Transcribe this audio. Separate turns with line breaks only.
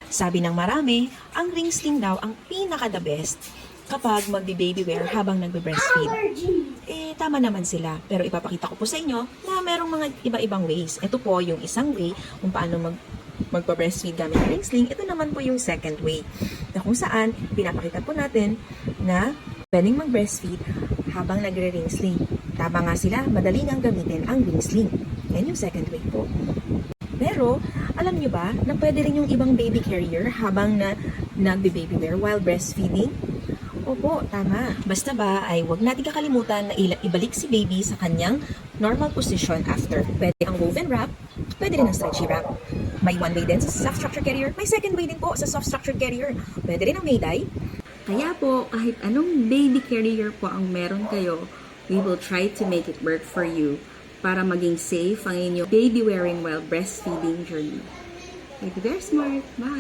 Sabi ng marami, ang ring sling daw ang pinaka-the best kapag magbe-baby wear habang nagbe-breastfeed. Tama naman sila. Pero ipapakita ko po sa inyo na merong mga iba-ibang ways. Ito po yung isang way kung paano magpa-breastfeed gamit ng ring sling. Ito naman po yung second way. Na kung saan, pinapakita po natin na pwedeng mag-breastfeed habang nagre-ring sling. Tama nga sila, madali nang gamitin ang ring sling. Yan yung second way po. Pero, alam nyo ba na pwede rin yung ibang baby carrier habang nagbe-baby wear while breastfeeding? Opo, tama. Basta ba ay huwag natin kakalimutan na ibalik si baby sa kanyang normal position after. Pwede ang woven wrap, pwede rin ang stretchy wrap. May one way din sa soft structure carrier, may second way din po sa soft structure carrier. Pwede rin ang Mayday.
Kaya po, kahit anong baby carrier po ang meron kayo, we will try to make it work for you para maging safe ang inyong baby wearing while breastfeeding journey. Thank you, very smart. Bye!